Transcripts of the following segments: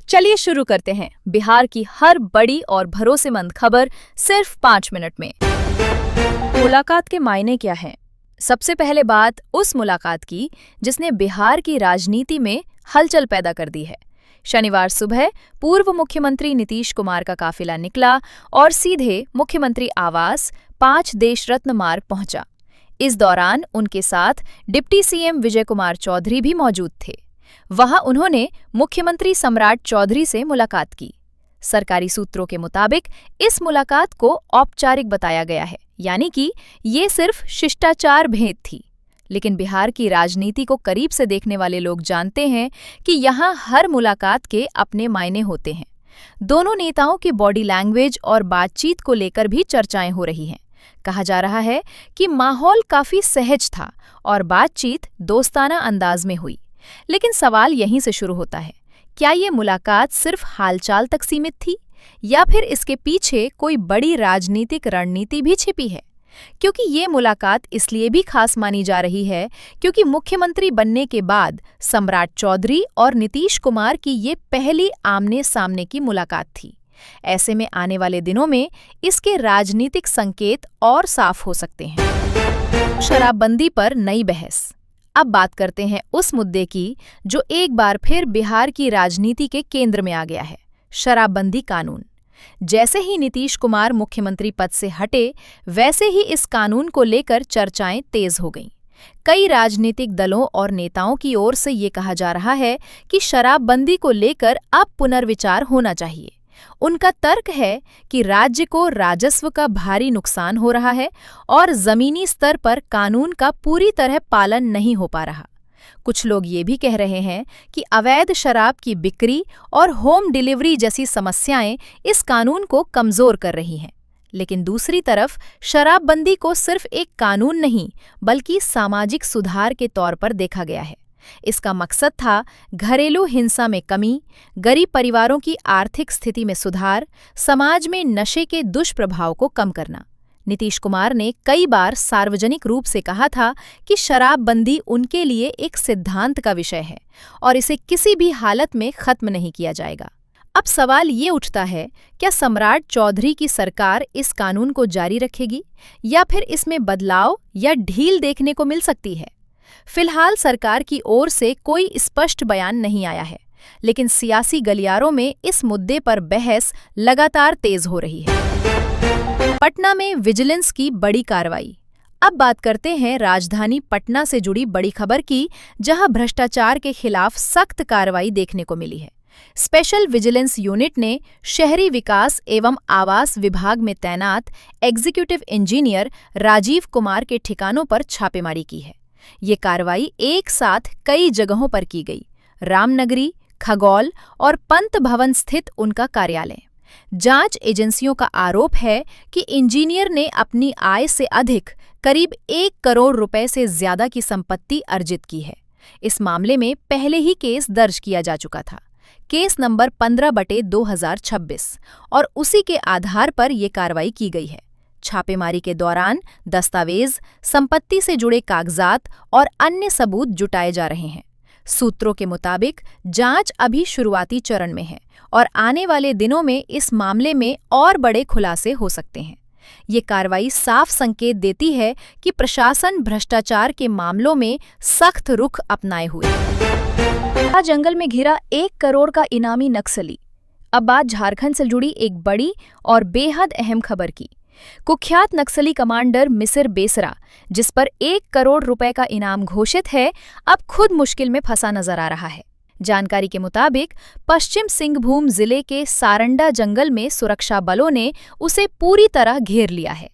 चलिए शुरू करते हैं बिहार की हर बड़ी और भरोसेमंद खबर सिर्फ 5 मिनट में। मुलाकात के मायने क्या हैं? सबसे पहले बात उस मुलाकात की जिसने बिहार की राजनीति में हलचल पैदा कर दी है। शनिवार सुबह पूर्व मुख्यमंत्री नीतीश कुमार का काफिला निकला और सीधे मुख्यमंत्री आवास 5 देश रत्न मार्ग पहुंचा। इस दौरान उनके साथ डिप्टी सीएम विजय कुमार चौधरी भी मौजूद थे। वहां उन्होंने मुख्यमंत्री सम्राट चौधरी से मुलाकात की। सरकारी सूत्रों के मुताबिक इस मुलाकात को औपचारिक बताया गया है, यानी कि ये सिर्फ शिष्टाचार भेंट थी। लेकिन बिहार की राजनीति को करीब से देखने वाले लोग जानते हैं कि यहाँ हर मुलाकात के अपने मायने होते हैं। दोनों नेताओं की बॉडी लैंग्वेज और बातचीत को लेकर भी चर्चाएं हो रही हैं। कहा जा रहा है कि माहौल काफी सहज था और बातचीत दोस्ताना अंदाज में हुई। लेकिन सवाल यहीं से शुरू होता है, क्या ये मुलाकात सिर्फ हालचाल तक सीमित थी या फिर इसके पीछे कोई बड़ी राजनीतिक रणनीति भी छिपी है? क्योंकि ये मुलाकात इसलिए भी खास मानी जा रही है क्योंकि मुख्यमंत्री बनने के बाद सम्राट चौधरी और नीतीश कुमार की ये पहली आमने सामने की मुलाकात थी। ऐसे में आने वाले दिनों में इसके राजनीतिक संकेत और साफ हो सकते हैं। शराबबंदी पर नई बहस। अब बात करते हैं उस मुद्दे की जो एक बार फिर बिहार की राजनीति के केंद्र में आ गया है, शराबबंदी कानून। जैसे ही नीतीश कुमार मुख्यमंत्री पद से हटे, वैसे ही इस कानून को लेकर चर्चाएं तेज हो गईं। कई राजनीतिक दलों और नेताओं की ओर से ये कहा जा रहा है कि शराबबंदी को लेकर अब पुनर्विचार होना चाहिए। उनका तर्क है कि राज्य को राजस्व का भारी नुकसान हो रहा है और जमीनी स्तर पर कानून का पूरी तरह पालन नहीं हो पा रहा। कुछ लोग ये भी कह रहे हैं कि अवैध शराब की बिक्री और होम डिलीवरी जैसी समस्याएं इस कानून को कमजोर कर रही हैं। लेकिन दूसरी तरफ शराबबंदी को सिर्फ एक कानून नहीं बल्कि सामाजिक सुधार के तौर पर देखा गया है। इसका मकसद था घरेलू हिंसा में कमी, गरीब परिवारों की आर्थिक स्थिति में सुधार, समाज में नशे के दुष्प्रभाव को कम करना। नीतीश कुमार ने कई बार सार्वजनिक रूप से कहा था कि शराबबंदी उनके लिए एक सिद्धांत का विषय है और इसे किसी भी हालत में खत्म नहीं किया जाएगा। अब सवाल ये उठता है, क्या सम्राट चौधरी की सरकार इस कानून को जारी रखेगी या फिर इसमें बदलाव या ढील देखने को मिल सकती है? फिलहाल सरकार की ओर से कोई स्पष्ट बयान नहीं आया है, लेकिन सियासी गलियारों में इस मुद्दे पर बहस लगातार तेज हो रही है। पटना में विजिलेंस की बड़ी कार्रवाई। अब बात करते हैं राजधानी पटना से जुड़ी बड़ी खबर की, जहां भ्रष्टाचार के खिलाफ सख्त कार्रवाई देखने को मिली है। स्पेशल विजिलेंस यूनिट ने शहरी विकास एवं आवास विभाग में तैनात एग्जीक्यूटिव इंजीनियर राजीव कुमार के ठिकानों पर छापेमारी की है। ये कार्रवाई एक साथ कई जगहों पर की गई, रामनगरी, खगौल और पंत भवन स्थित उनका कार्यालय। जांच एजेंसियों का आरोप है कि इंजीनियर ने अपनी आय से अधिक करीब 1 करोड़ रुपए से ज्यादा की संपत्ति अर्जित की है। इस मामले में पहले ही केस दर्ज किया जा चुका था, केस नंबर 15/2026, और उसी के आधार पर ये कार्रवाई की गई है। छापेमारी के दौरान दस्तावेज, संपत्ति से जुड़े कागजात और अन्य सबूत जुटाए जा रहे हैं। सूत्रों के मुताबिक जांच अभी शुरुआती चरण में है और आने वाले दिनों में इस मामले में और बड़े खुलासे हो सकते हैं। ये कार्रवाई साफ संकेत देती है कि प्रशासन भ्रष्टाचार के मामलों में सख्त रुख अपनाए हुए है। जंगल में घिरा 1 करोड़ का इनामी नक्सली। अब बात झारखंड से जुड़ी एक बड़ी और बेहद अहम खबर की। कुख्यात नक्सली कमांडर मिसिर बेसरा, जिस पर 1 करोड़ रुपए का इनाम घोषित है, अब खुद मुश्किल में फंसा नजर आ रहा है। जानकारी के मुताबिक पश्चिम सिंहभूम जिले के सारंडा जंगल में सुरक्षा बलों ने उसे पूरी तरह घेर लिया है।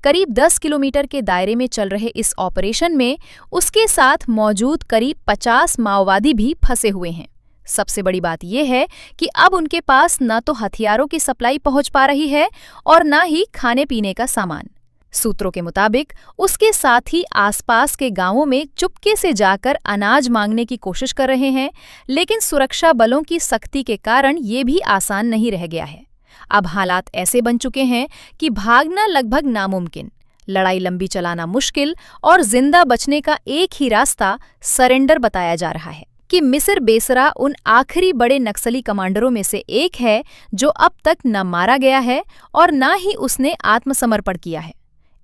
करीब 10 किलोमीटर के दायरे में चल रहे इस ऑपरेशन में उसके साथ मौजूद करीब 50 माओवादी भी फंसे हुए हैं। सबसे बड़ी बात यह है कि अब उनके पास न तो हथियारों की सप्लाई पहुंच पा रही है और न ही खाने पीने का सामान। सूत्रों के मुताबिक उसके साथ ही आसपास के गांवों में चुपके से जाकर अनाज मांगने की कोशिश कर रहे हैं, लेकिन सुरक्षा बलों की सख्ती के कारण ये भी आसान नहीं रह गया है। अब हालात ऐसे बन चुके हैं कि भागना लगभग नामुमकिन, लड़ाई लंबी चलाना मुश्किल और जिंदा बचने का एक ही रास्ता सरेंडर बताया जा रहा है। कि मिसिर बेसरा उन आखिरी बड़े नक्सली कमांडरों में से एक है जो अब तक न मारा गया है और न ही उसने आत्मसमर्पण किया है।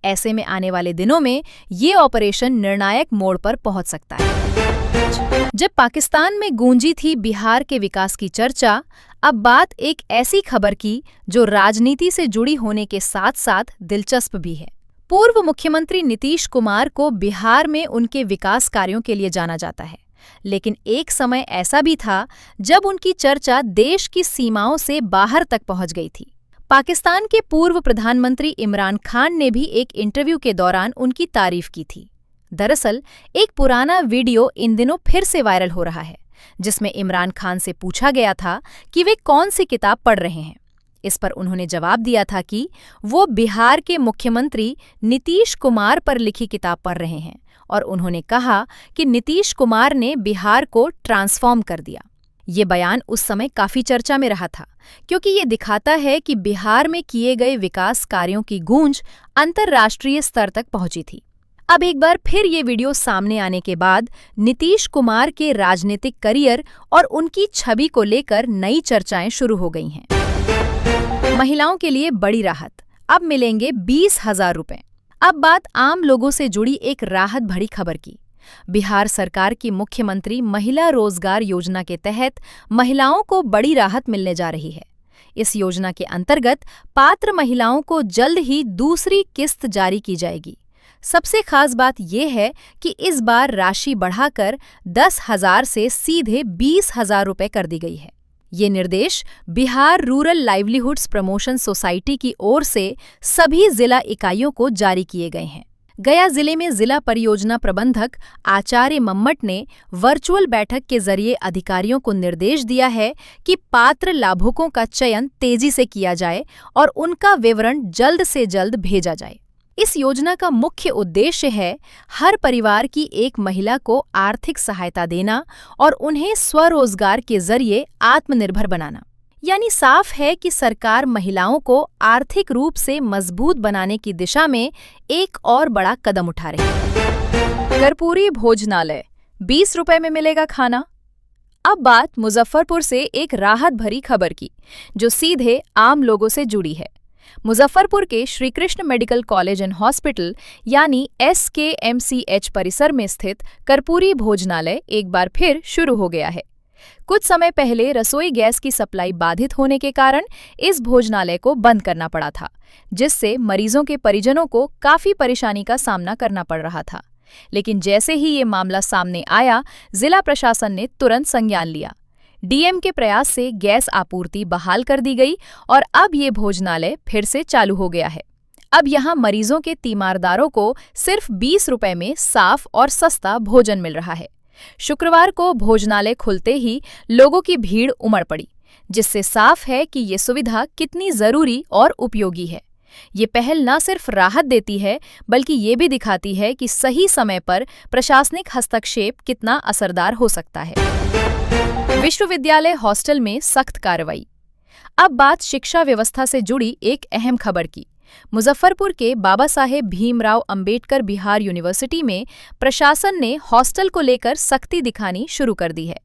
ऐसे में आने वाले दिनों में ये ऑपरेशन निर्णायक मोड़ पर पहुंच सकता है। जब पाकिस्तान में गूंजी थी बिहार के विकास की चर्चा, अब बात एक ऐसी खबर की जो राजनीति से जुड़ी होने के साथ साथ दिलचस्प भी है। पूर्व मुख्यमंत्री नीतीश कुमार को बिहार में उनके विकास कार्यों के लिए जाना जाता है, लेकिन एक समय ऐसा भी था जब उनकी चर्चा देश की सीमाओं से बाहर तक पहुंच गई थी। पाकिस्तान के पूर्व प्रधानमंत्री इमरान खान ने भी एक इंटरव्यू के दौरान उनकी तारीफ की थी। दरअसल एक पुराना वीडियो इन दिनों फिर से वायरल हो रहा है, जिसमें इमरान खान से पूछा गया था कि वे कौन सी किताब पढ़ रहे हैं। इस पर उन्होंने जवाब दिया था कि वो बिहार के मुख्यमंत्री नीतीश कुमार पर लिखी किताब पढ़ रहे हैं, और उन्होंने कहा कि नीतीश कुमार ने बिहार को ट्रांसफॉर्म कर दिया। ये बयान उस समय काफी चर्चा में रहा था, क्योंकि ये दिखाता है कि बिहार में किए गए विकास कार्यों की गूंज अंतर्राष्ट्रीय स्तर तक पहुंची थी। अब एक बार फिर ये वीडियो सामने आने के बाद नीतीश कुमार के राजनीतिक करियर और उनकी छवि को लेकर नई चर्चाएं शुरू हो गई हैं। महिलाओं के लिए बड़ी राहत, अब मिलेंगे 20,000 रुपए। अब बात आम लोगों से जुड़ी एक राहत भरी खबर की। बिहार सरकार की मुख्यमंत्री महिला रोजगार योजना के तहत महिलाओं को बड़ी राहत मिलने जा रही है। इस योजना के अंतर्गत पात्र महिलाओं को जल्द ही दूसरी किस्त जारी की जाएगी। सबसे खास बात यह है कि इस बार राशि बढ़ाकर 10,000 से सीधे 20,000 रुपए कर दी गई है। ये निर्देश Bihar rural livelihoods promotion society की ओर से सभी जिला इकाइयों को जारी किए गए हैं। गया जिले में जिला परियोजना प्रबंधक आचार्य मम्मट ने वर्चुअल बैठक के जरिए अधिकारियों को निर्देश दिया है कि पात्र लाभुकों का चयन तेजी से किया जाए और उनका विवरण जल्द से जल्द भेजा जाए। इस योजना का मुख्य उद्देश्य है हर परिवार की एक महिला को आर्थिक सहायता देना और उन्हें स्वरोजगार के जरिए आत्मनिर्भर बनाना। यानी साफ है कि सरकार महिलाओं को आर्थिक रूप से मजबूत बनाने की दिशा में एक और बड़ा कदम उठा रही है। कर्पूरी भोजनालय, 20 रुपए में मिलेगा खाना। अब बात मुजफ्फरपुर से एक राहत भरी खबर की, जो सीधे आम लोगों से जुड़ी है। मुजफ्फरपुर के Shri Krishna medical college and hospital यानी SKMCH परिसर में स्थित कर्पूरी भोजनालय एक बार फिर शुरू हो गया है। कुछ समय पहले रसोई गैस की सप्लाई बाधित होने के कारण इस भोजनालय को बंद करना पड़ा था, जिससे मरीजों के परिजनों को काफी परेशानी का सामना करना पड़ रहा था। लेकिन जैसे ही ये मामला सामने आया, जिला प्रशासन ने तुरंत संज्ञान लिया। डीएम के प्रयास से गैस आपूर्ति बहाल कर दी गई और अब ये भोजनालय फिर से चालू हो गया है। अब यहाँ मरीजों के तीमारदारों को सिर्फ 20 रुपए में साफ और सस्ता भोजन मिल रहा है। शुक्रवार को भोजनालय खुलते ही लोगों की भीड़ उमड़ पड़ी, जिससे साफ है कि ये सुविधा कितनी जरूरी और उपयोगी है। ये पहल न सिर्फ राहत देती है, बल्कि ये भी दिखाती है कि सही समय पर प्रशासनिक हस्तक्षेप कितना असरदार हो सकता है। विश्वविद्यालय हॉस्टल में सख्त कार्रवाई। अब बात शिक्षा व्यवस्था से जुड़ी एक अहम खबर की। मुजफ्फरपुर के बाबा साहेब भीमराव अंबेडकर बिहार यूनिवर्सिटी में प्रशासन ने हॉस्टल को लेकर सख्ती दिखानी शुरू कर दी है।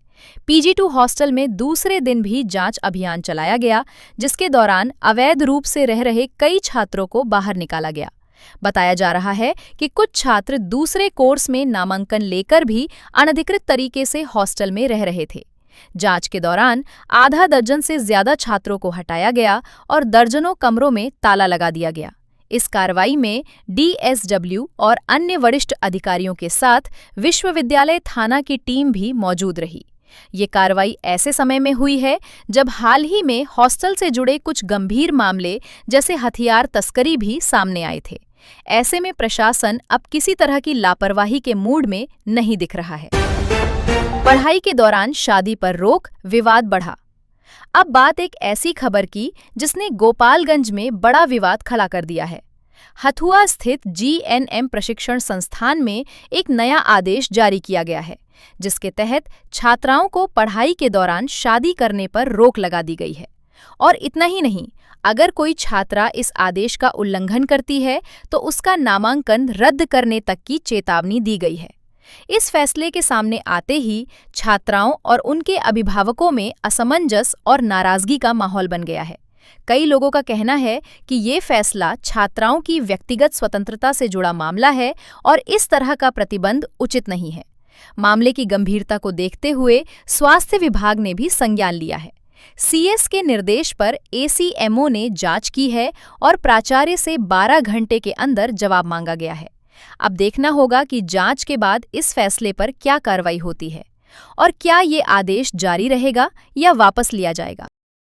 PG2 हॉस्टल में दूसरे दिन भी जांच अभियान चलाया गया, जिसके दौरान अवैध रूप से रह रहे कई छात्रों को बाहर निकाला गया। बताया जा रहा है कि कुछ छात्र दूसरे कोर्स में नामांकन लेकर भी अनधिकृत तरीके से हॉस्टल में रह रहे थे। जांच के दौरान आधा दर्जन से ज्यादा छात्रों को हटाया गया और दर्जनों कमरों में ताला लगा दिया गया। इस कार्रवाई में DSW और अन्य वरिष्ठ अधिकारियों के साथ विश्वविद्यालय थाना की टीम भी मौजूद रही। ये कार्रवाई ऐसे समय में हुई है जब हाल ही में हॉस्टल से जुड़े कुछ गंभीर मामले जैसे हथियार तस्करी भी सामने आए थे। ऐसे में प्रशासन अब किसी तरह की लापरवाही के मूड में नहीं दिख रहा है। पढ़ाई के दौरान शादी पर रोक, विवाद बढ़ा। अब बात एक ऐसी खबर की जिसने गोपालगंज में बड़ा विवाद खड़ा कर दिया है। हथुआ स्थित GNM प्रशिक्षण संस्थान में एक नया आदेश जारी किया गया है, जिसके तहत छात्राओं को पढ़ाई के दौरान शादी करने पर रोक लगा दी गई है। और इतना ही नहीं, अगर कोई छात्रा इस आदेश का उल्लंघन करती है तो उसका नामांकन रद्द करने तक की चेतावनी दी गई है। इस फैसले के सामने आते ही छात्राओं और उनके अभिभावकों में असमंजस और नाराजगी का माहौल बन गया है। कई लोगों का कहना है कि ये फैसला छात्राओं की व्यक्तिगत स्वतंत्रता से जुड़ा मामला है और इस तरह का प्रतिबंध उचित नहीं है। मामले की गंभीरता को देखते हुए स्वास्थ्य विभाग ने भी संज्ञान लिया है। सीएस के निर्देश पर एसीएमओ ने जांच की है और प्राचार्य से 12 घंटे के अंदर जवाब मांगा गया है। अब देखना होगा कि जांच के बाद इस फैसले पर क्या कार्रवाई होती है और क्या ये आदेश जारी रहेगा या वापस लिया जाएगा।